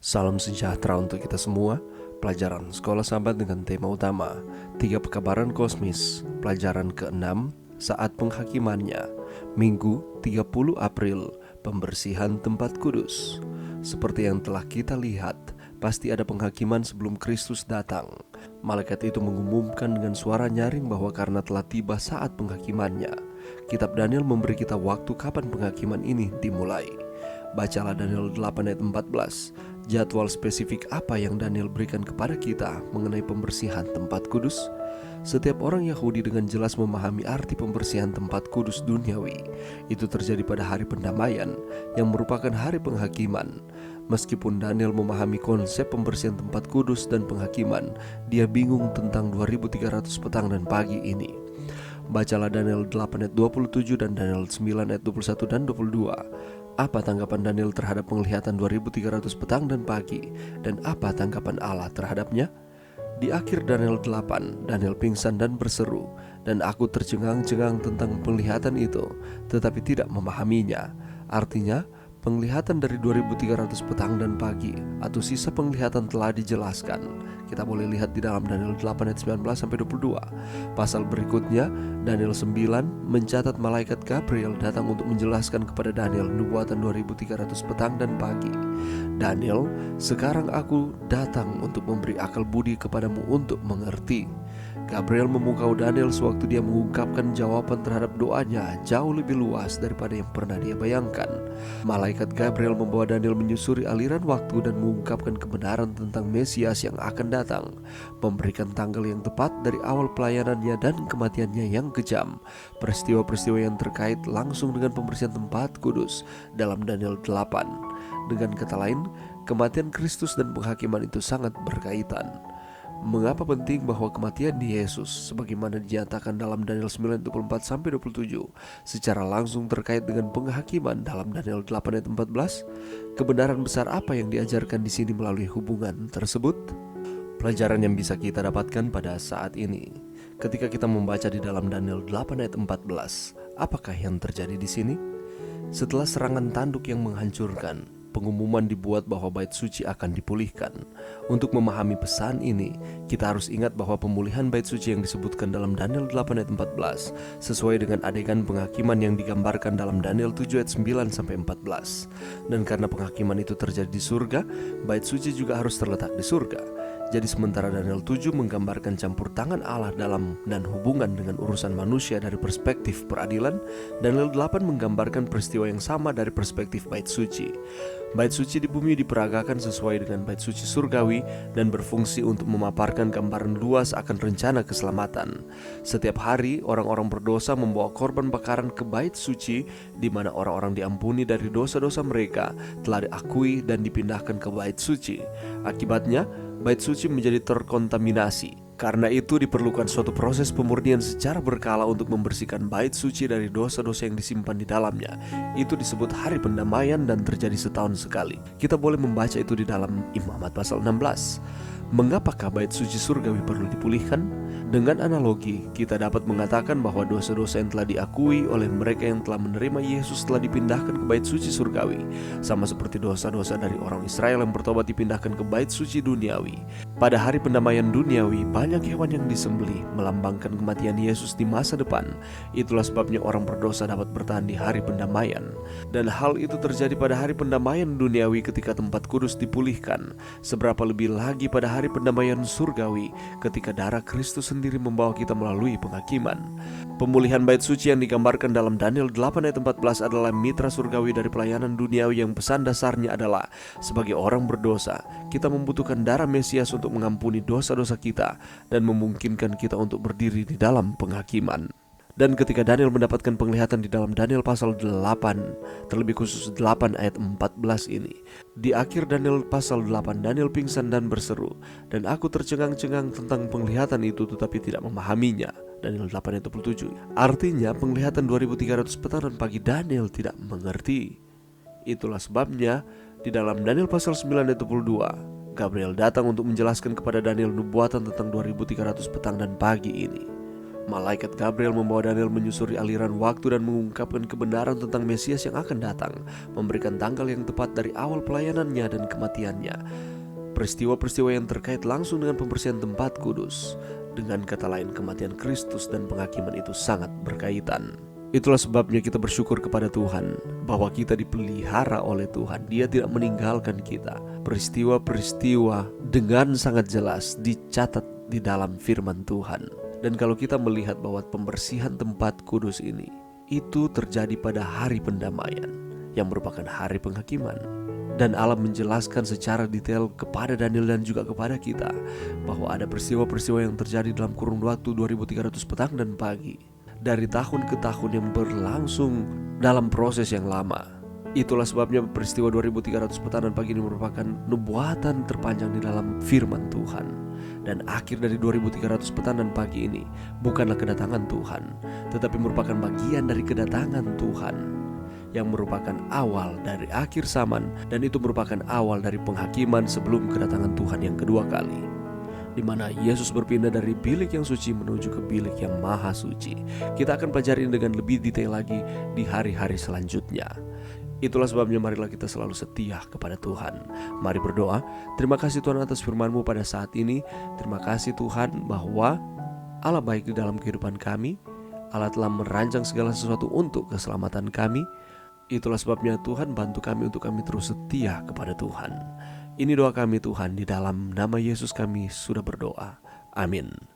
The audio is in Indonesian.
Salam sejahtera untuk kita semua. Pelajaran Sekolah Sahabat dengan tema utama 3 Pekabaran Kosmis. Pelajaran ke-6, saat penghakimannya. Minggu 30 April, pembersihan tempat kudus. Seperti yang telah kita lihat, pasti ada penghakiman sebelum Kristus datang. Malaikat itu mengumumkan dengan suara nyaring bahwa karena telah tiba saat penghakimannya. Kitab Daniel memberi kita waktu kapan penghakiman ini dimulai. Bacalah Daniel 8 ayat 14. Jadwal spesifik apa yang Daniel berikan kepada kita mengenai pembersihan tempat kudus? Setiap orang Yahudi dengan jelas memahami arti pembersihan tempat kudus duniawi. Itu terjadi pada hari pendamaian yang merupakan hari penghakiman. Meskipun Daniel memahami konsep pembersihan tempat kudus dan penghakiman, dia bingung tentang 2300 petang dan pagi ini. Bacalah Daniel 8 ayat 27 dan Daniel 9 ayat 21 dan 22. Apa tanggapan Daniel terhadap penglihatan 2300 petang dan pagi? Dan apa tanggapan Allah terhadapnya? Di akhir Daniel 8, Daniel pingsan dan berseru, dan aku tercengang-cengang tentang penglihatan itu, tetapi tidak memahaminya. Artinya, penglihatan dari 2300 petang dan pagi atau sisa penglihatan telah dijelaskan. Kita boleh lihat di dalam Daniel 8 ayat 19-22. Pasal berikutnya, Daniel 9 mencatat malaikat Gabriel datang untuk menjelaskan kepada Daniel nubuatan 2300 petang dan pagi. Daniel, sekarang aku datang untuk memberi akal budi kepadamu untuk mengerti. Gabriel memukau Daniel sewaktu dia mengungkapkan jawaban terhadap doanya jauh lebih luas daripada yang pernah dia bayangkan. Malaikat Gabriel membawa Daniel menyusuri aliran waktu dan mengungkapkan kebenaran tentang Mesias yang akan datang, memberikan tanggal yang tepat dari awal pelayanannya dan kematiannya yang kejam, peristiwa-peristiwa yang terkait langsung dengan pembersihan tempat kudus dalam Daniel 8. Dengan kata lain, kematian Kristus dan penghakiman itu sangat berkaitan. Mengapa penting bahwa kematian Yesus sebagaimana dinyatakan dalam Daniel 9:24-27 secara langsung terkait dengan penghakiman dalam Daniel 8 ayat 14? Kebenaran besar apa yang diajarkan di sini melalui hubungan tersebut? Pelajaran yang bisa kita dapatkan pada saat ini. Ketika kita membaca di dalam Daniel 8 ayat 14, apakah yang terjadi di sini? Setelah serangan tanduk yang menghancurkan, pengumuman dibuat bahwa bait suci akan dipulihkan. Untuk memahami pesan ini, kita harus ingat bahwa pemulihan bait suci yang disebutkan dalam Daniel 8 ayat 14 sesuai dengan adegan penghakiman yang digambarkan dalam Daniel 7 ayat 9-14. Dan karena penghakiman itu terjadi di surga, bait suci juga harus terletak di surga. Jadi sementara Daniel 7 menggambarkan campur tangan Allah dalam dan hubungan dengan urusan manusia dari perspektif peradilan, Daniel 8 menggambarkan peristiwa yang sama dari perspektif bait suci. Bait suci di bumi diperagakan sesuai dengan bait suci surgawi dan berfungsi untuk memaparkan gambaran luas akan rencana keselamatan. Setiap hari orang-orang berdosa membawa korban bakaran ke bait suci, di mana orang-orang diampuni dari dosa-dosa mereka telah diakui dan dipindahkan ke bait suci. Akibatnya, bait suci menjadi terkontaminasi. Karena itu diperlukan suatu proses pemurnian secara berkala untuk membersihkan bait suci dari dosa-dosa yang disimpan di dalamnya. Itu disebut hari pendamaian dan terjadi setahun sekali. Kita boleh membaca itu di dalam Imamat pasal 16. Mengapakah bait suci surgawi perlu dipulihkan? Dengan analogi, kita dapat mengatakan bahwa dosa-dosa yang telah diakui oleh mereka yang telah menerima Yesus telah dipindahkan ke bait suci surgawi, sama seperti dosa-dosa dari orang Israel yang bertobat dipindahkan ke bait suci duniawi. Pada hari pendamaian duniawi, banyak hewan yang disembelih melambangkan kematian Yesus di masa depan. Itulah sebabnya orang berdosa dapat bertahan di hari pendamaian. Dan hal itu terjadi pada hari pendamaian duniawi ketika tempat kudus dipulihkan. Seberapa lebih lagi pada hari pendamaian surgawi ketika darah Kristus sendiri membawa kita melalui penghakiman. Pemulihan bait suci yang digambarkan dalam Daniel 8 ayat 14 adalah mitra surgawi dari pelayanan duniawi yang pesan dasarnya adalah sebagai orang berdosa, kita membutuhkan darah Mesias untuk mengampuni dosa-dosa kita dan memungkinkan kita untuk berdiri di dalam penghakiman. Dan ketika Daniel mendapatkan penglihatan di dalam Daniel pasal 8, terlebih khusus 8 ayat 14 ini, di akhir Daniel pasal 8, Daniel pingsan dan berseru, dan aku tercengang-cengang tentang penglihatan itu tetapi tidak memahaminya. Daniel 8 ayat 27. Artinya penglihatan 2300 petang dan pagi Daniel tidak mengerti. Itulah sebabnya di dalam Daniel pasal 9 ayat 22, Gabriel datang untuk menjelaskan kepada Daniel nubuatan tentang 2300 petang dan pagi ini. Malaikat Gabriel membawa Daniel menyusuri aliran waktu dan mengungkapkan kebenaran tentang Mesias yang akan datang, memberikan tanggal yang tepat dari awal pelayanannya dan kematiannya. Peristiwa-peristiwa yang terkait langsung dengan pembersihan tempat kudus. Dengan kata lain, kematian Kristus dan penghakiman itu sangat berkaitan. Itulah sebabnya kita bersyukur kepada Tuhan bahwa kita dipelihara oleh Tuhan. Dia tidak meninggalkan kita. Peristiwa-peristiwa dengan sangat jelas dicatat di dalam firman Tuhan. Dan kalau kita melihat bahwa pembersihan tempat kudus ini itu terjadi pada hari pendamaian yang merupakan hari penghakiman. Dan Allah menjelaskan secara detail kepada Daniel dan juga kepada kita bahwa ada peristiwa-peristiwa yang terjadi dalam kurun waktu 2300 petang dan pagi. Dari tahun ke tahun yang berlangsung dalam proses yang lama. Itulah sebabnya peristiwa 2300 petang dan pagi ini merupakan nubuatan terpanjang di dalam firman Tuhan. Dan akhir dari 2300 petang dan pagi ini bukanlah kedatangan Tuhan, tetapi merupakan bagian dari kedatangan Tuhan yang merupakan awal dari akhir zaman, dan itu merupakan awal dari penghakiman sebelum kedatangan Tuhan yang kedua kali, di mana Yesus berpindah dari bilik yang suci menuju ke bilik yang maha suci. Kita akan pelajari ini dengan lebih detail lagi di hari-hari selanjutnya. Itulah sebabnya marilah kita selalu setia kepada Tuhan. Mari berdoa. Terima kasih Tuhan atas firman-Mu pada saat ini. Terima kasih Tuhan bahwa Allah baik di dalam kehidupan kami. Allah telah merancang segala sesuatu untuk keselamatan kami. Itulah sebabnya Tuhan bantu kami untuk kami terus setia kepada Tuhan. Ini doa kami Tuhan, di dalam nama Yesus kami sudah berdoa. Amin.